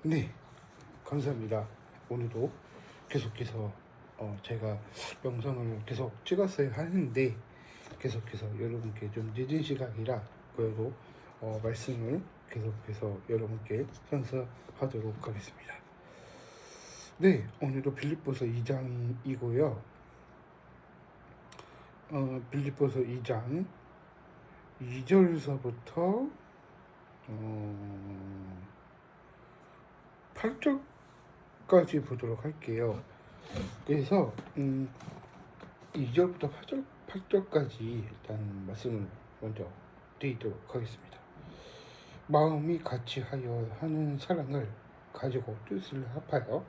네, 감사합니다. 오늘도 계속해서 제가 영상을 계속 찍었어야 하는데 계속해서 여러분께 좀 늦은 시간이라 그래도 말씀을 계속해서 여러분께 선사하도록 하겠습니다. 네, 오늘도 빌립보서 2장이고요. 빌립보서 2장 2절서부터 8절까지 보도록 할게요. 그래서 2절부터 8절까지 일단 말씀을 먼저 드리도록 하겠습니다. 마음이 같이 하여 하는 사랑을 가지고 뜻을 합하여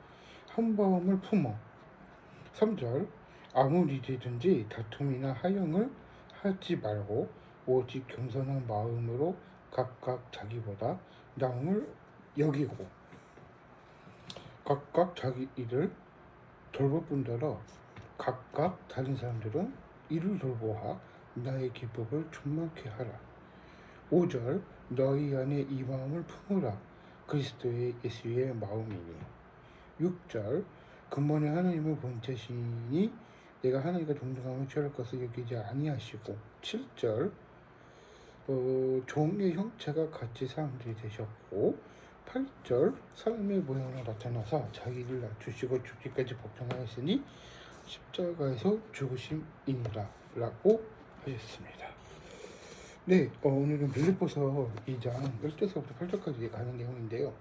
한 마음을 품어. 3절 아무 일이든지 다툼이나 하영을 하지 말고 오직 겸손한 마음으로 각각 자기보다 남을 여기고 각각 자기 일을 돌볼 뿐더러 각각 다른 사람들은 이를 돌보아 나의 기쁨을 충만케 하라. 5절 너희 안에 이 마음을 품으라. 그리스도의 예수의 마음이니. 6절 근본에 하나님을 본체시니 내가 하나님과 동등함을 취할 것을 여기지 아니하시고. 7절 종의 형체가 같이 사람들이 되셨고. 8절 삶의 모형으로 나타나서 자기를 낮추시고 죽기까지 복종하였으니 십자가에서 죽으심이니라 라고 하셨습니다. 네, 오늘은 빌립보서 2장 1절서부터 8절까지 가는 내용인데요.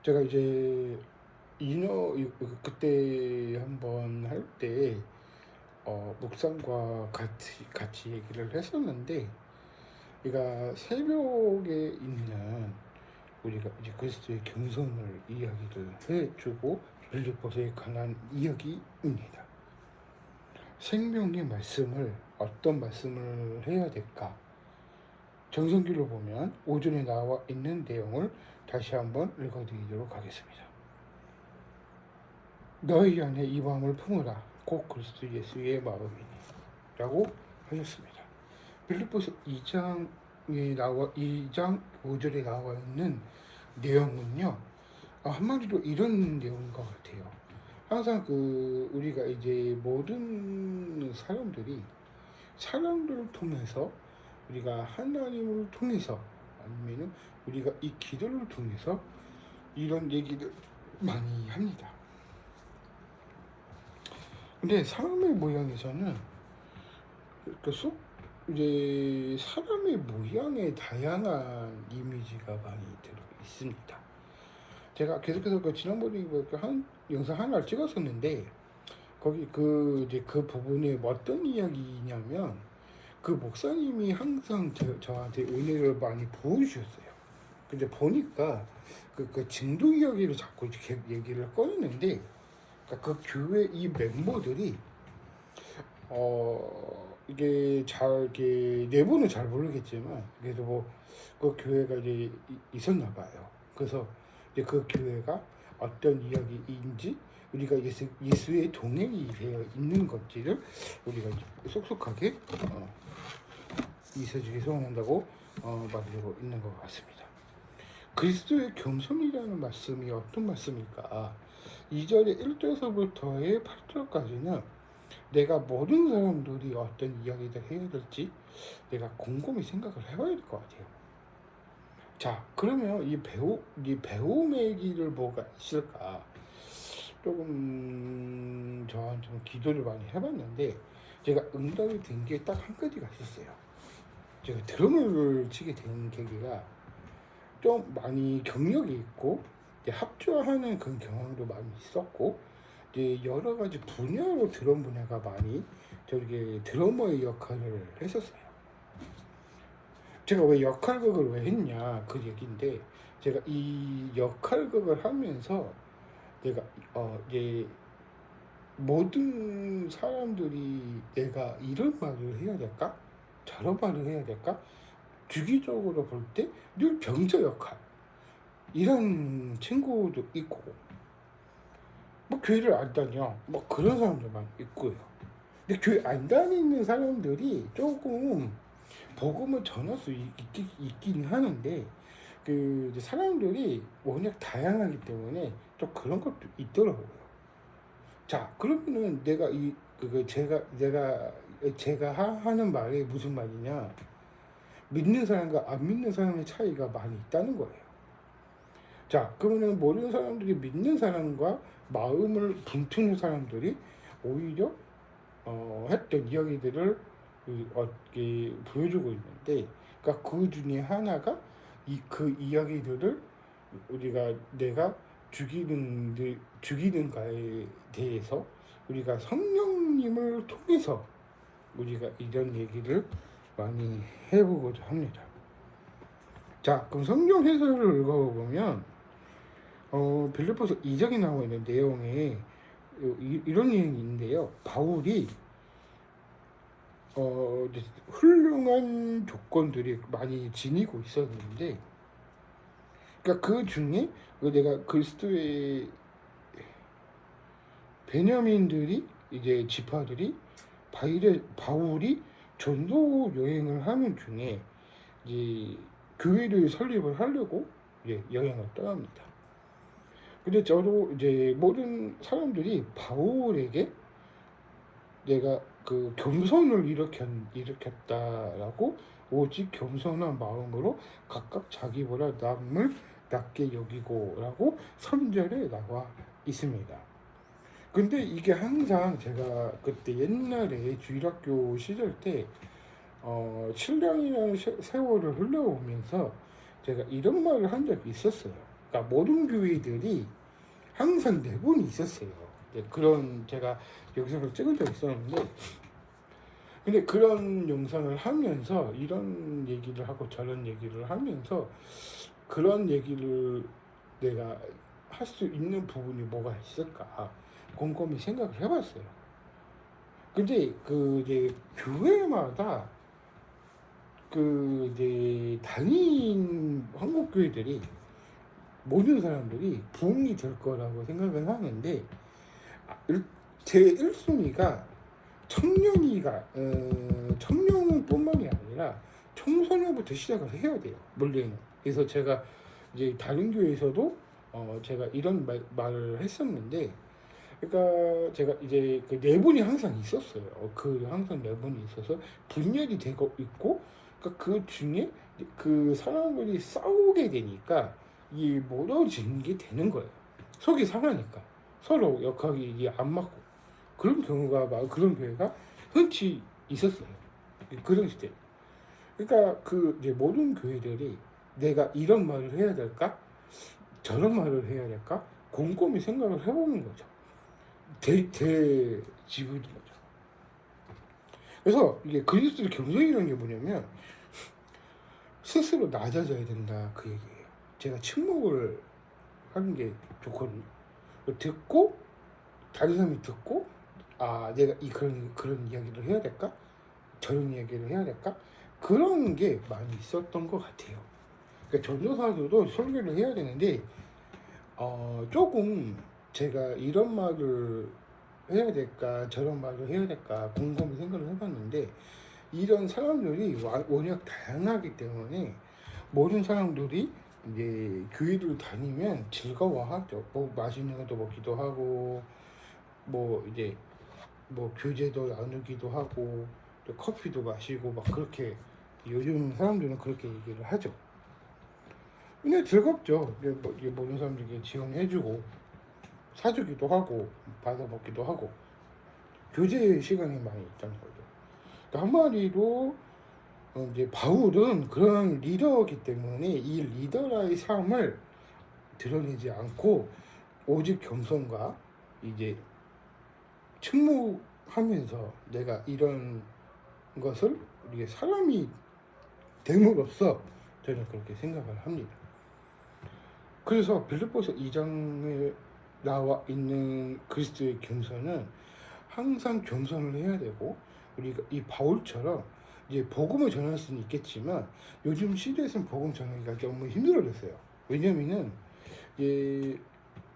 제가 이제 그때 한번 할 때 묵상과 같이 얘기를 했었는데, 우리가 새벽에 있는 우리가 이제 그리스도의 겸손을 이야기를 해주고 빌립보서에 관한 이야기입니다. 생명의 말씀을 어떤 말씀을 해야 될까? 정성기로 보면 오전에 나와 있는 내용을 다시 한번 읽어드리도록 하겠습니다. 너희 안에 이 마음을 품으라. 곧 그리스도 예수의 마음이니 라고 하셨습니다. 빌립보서 2장 5절에 나와 있는 내용은요, 한마디로 이런 내용인 것 같아요. 항상 우리가 이제 모든 사람들을 통해서 우리가 하나님을 통해서 아니면은 우리가 이 기도를 통해서 이런 얘기를 많이 합니다. 근데 사람의 모양에서는 이제 사람의 모양에 다양한 이미지가 많이 들어 있습니다. 제가 계속해서 지난번에 한 영상 하나를 찍었었는데 거기 이제 그 부분에 어떤 이야기냐면 그 목사님이 항상 저한테 은혜를 많이 부어주셨어요. 근데 보니까 그 증도 이야기를 자꾸 이렇게 얘기를 꺼내는데, 그러니까 그 교회 이 멤버들이 이게 이게 내부는 잘 모르겠지만 그래도 그 교회가 이제 있었나 봐요. 그래서 이제 그 교회가 어떤 이야기인지 우리가 예수의 동행이 되어 있는 건지를 우리가 속속하게 있어주기 소원한다고 말하고 있는 것 같습니다. 그리스도의 겸손이라는 말씀이 어떤 말씀일까? 2절의 1절서부터의 8절까지는 내가 모든 사람들이 어떤 이야기를 해야 될지 내가 곰곰이 생각을 해봐야 될 것 같아요. 자, 그러면 이 배움의 길을 뭐가 있을까? 조금 저한테 기도를 많이 해봤는데 제가 응답이 된 게 딱 한 가지가 있었어요. 제가 드럼을 치게 된 계기가 좀 많이 경력이 있고 합주하는 그런 경험도 많이 있었고 이제 여러 가지 분야로 드럼 분야가 많이 저렇게 드러머의 역할을 했었어요. 제가 왜 역할극을 왜 했냐 그 얘기인데, 제가 이 역할극을 하면서 내가 이제 모든 사람들이 내가 이런 말을 해야 될까? 저런 말을 해야 될까? 주기적으로 볼 때 늘 병자 역할 이런 친구도 있고 교회를 안 다녀 그런 사람들만 있고요. 근데 교회 안 다니는 사람들이 조금 복음을 전할 수 있긴 하는데 그 이제 사람들이 워낙 다양하기 때문에 또 그런 것도 있더라고요. 자, 그러면은 내가 이 그거 제가 하는 말이 무슨 말이냐? 믿는 사람과 안 믿는 사람의 차이가 많이 있다는 거예요. 자, 그러면 모르는 사람들이 믿는 사람과 마음을 분투는 사람들이 오히려 했던 이야기들을 이렇게 보여주고 있는데, 그러니까 그 중에 하나가 그 이야기들을 우리가 내가 죽이는가에 대해서 우리가 성령님을 통해서 우리가 이런 얘기를 많이 해보고자 합니다. 자, 그럼 성경 해설을 읽어보면 빌립보서 2장에 나와 있는 내용에 이런 내용이 있는데요. 바울이 훌륭한 조건들이 많이 지니고 있었는데, 그러니까 그 중에 내가 그리스도의 베냐민들이 이제 지파들이 바울이 전도 여행을 하는 중에 이제 교회를 설립을 하려고 이제 여행을 떠납니다. 근데 저도 이제 모든 사람들이 바울에게 내가 그 겸손을 일으켰다라고 오직 겸손한 마음으로 각각 자기보다 남을 낮게 여기고라고 3절에 나와 있습니다. 근데 이게 항상 제가 그때 옛날에 주일학교 시절 때 7년이라는 세월을 흘러오면서 제가 이런 말을 한 적이 있었어요. 그러니까 모든 교회들이 항상 내분이 있었어요. 그런 제가 영상을 찍은 적이 있었는데, 근데 그런 영상을 하면서 이런 얘기를 하고 저런 얘기를 하면서 그런 얘기를 내가 할 수 있는 부분이 뭐가 있을까 곰곰이 생각을 해봤어요. 근데 그 이제 교회마다 그 이제 단임 한국 교회들이 모든 사람들이 부흥이 될 거라고 생각을 하는데, 제 1순위가 청년뿐만이 아니라 청소년부터 시작을 해야 돼요. 원래는. 그래서 제가 이제 다른 교회에서도 제가 이런 말을 했었는데, 그러니까 제가 이제 그 내분이 항상 있었어요. 항상 내분이 있어서 분열이 되고 있고, 그러니까 그 중에 그 사람들이 싸우게 되니까 이 멀어지는 게 되는 거예요. 속이 상하니까 서로 역학이 안 맞고, 그런 교회가 흔치 있었어요. 그런 시대. 그러니까 그 이제 모든 교회들이 내가 이런 말을 해야 될까, 저런 말을 해야 될까, 곰곰이 생각을 해보는 거죠. 지불인 거죠. 그래서 이게 그리스도의 겸손이라는 게 뭐냐면 스스로 낮아져야 된다, 그 얘기예요. 제가 침묵을 하는 게 좋거든요. 듣고 다른 사람이 듣고, 내가 그런 이야기를 해야 될까, 저런 이야기를 해야 될까, 그런 게 많이 있었던 것 같아요. 그러니까 전도사들도 설교를 해야 되는데 조금 제가 이런 말을 해야 될까 저런 말을 해야 될까 곰곰이 생각을 해봤는데, 이런 사람들이 워낙 다양하기 때문에 모든 사람들이 이제 교회를 다니면 즐거워하죠. 뭐 맛있는 것도 먹기도 하고, 뭐 이제 뭐 교제도 나누기도 하고, 또 커피도 마시고 막 그렇게 요즘 사람들은 그렇게 얘기를 하죠. 근데 즐겁죠. 이게 모든 사람들에게 지원해주고 사주기도 하고 받아먹기도 하고 교제 시간이 많이 있다는 거죠. 그러니까 한마디로 이제 바울은 그런 리더이기 때문에 이 리더라의 삶을 드러내지 않고 오직 겸손과 이제 침묵하면서 내가 이런 것을 우리가 사람이 됨으로써 저는 그렇게 생각을 합니다. 그래서 빌립보서 2장에 나와 있는 그리스도의 겸손은 항상 겸손을 해야 되고, 우리가 이 바울처럼 이제 복음을 전할 수는 있겠지만 요즘 시대에서는 복음 전하기가 너무 힘들어졌어요. 왜냐면은 이제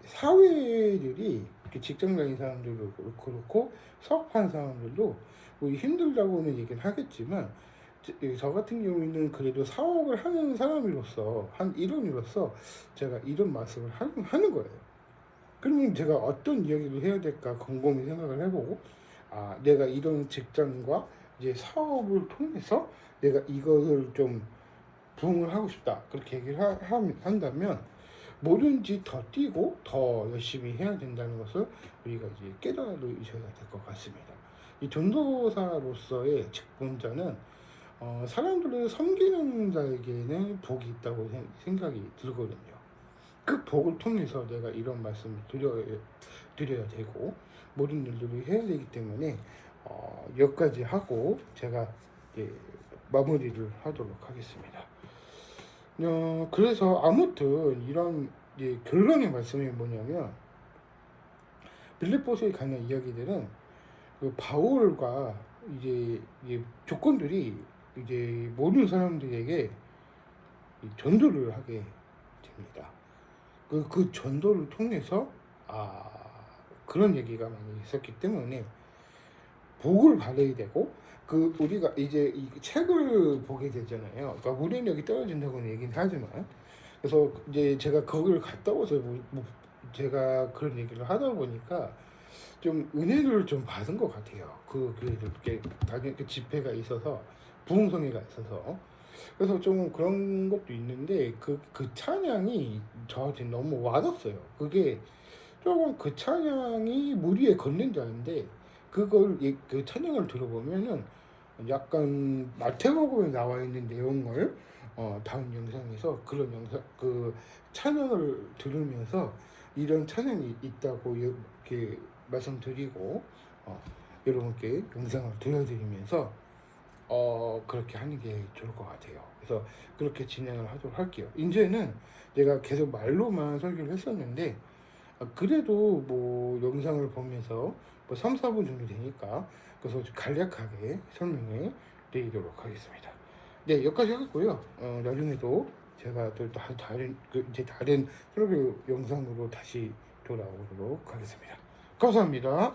사회들이 직장 다니는 사람들도 그렇고 사업하는 사람들도 뭐 힘들다고는 얘기는 하겠지만 저 같은 경우에는 그래도 사업을 하는 사람으로서 한 일원으로서 제가 이런 말씀을 하는 거예요. 그러면 제가 어떤 이야기를 해야 될까 곰곰이 생각을 해보고, 아, 내가 이런 직장과 이제 사업을 통해서 내가 이것을 좀 부응을 하고 싶다. 그렇게 얘기를 한다면 뭐든지 더 뛰고 더 열심히 해야 된다는 것을 우리가 이제 깨달으셔야 될 것 같습니다. 이 전도사로서의 직분자는 사람들을 섬기는 자에게는 복이 있다고 생각이 들거든요. 그 복을 통해서 내가 이런 말씀을 드려야 되고 모든 일들을 해야 되기 때문에 여기까지 하고 제가 이제 마무리를 하도록 하겠습니다. 그래서 아무튼 이런 이제 결론의 말씀이 뭐냐면 빌립보서에 관한 이야기들은 그 바울과 이제 조건들이 이제 모든 사람들에게 전도를 하게 됩니다. 그 전도를 통해서 그런 얘기가 많이 있었기 때문에 복을 받아야 되고 우리가 이제 이 책을 보게 되잖아요. 그러니까 물리력이 떨어진다고는 얘기는 하지만 그래서 이제 제가 거기를 갔다 와서 제가 그런 얘기를 하다 보니까 좀 은혜를 좀 받은 것 같아요. 이렇게 그 집회가 있어서 부흥성회가 있어서 그래서 좀 그런 것도 있는데 그 찬양이 저한테 너무 와닿았어요. 그게 조금 그 찬양이 물 위에 걷는 자인데 그 찬양을 들어보면은 약간 마태복음에 나와 있는 내용을 다음 영상에서 그 찬양을 들으면서 이런 찬양이 있다고 이렇게 말씀드리고 여러분께 영상을 들려드리면서 그렇게 하는 게 좋을 것 같아요. 그래서 그렇게 진행을 하도록 할게요. 이제는 내가 계속 말로만 설교를 했었는데 그래도 뭐 영상을 보면서 뭐 3, 4분 정도 되니까 그래서 간략하게 설명해 드리도록 하겠습니다. 네, 여기까지 하겠고요. 나중에도 제가 또 다른 이제 다른 설교 영상으로 다시 돌아오도록 하겠습니다. 감사합니다.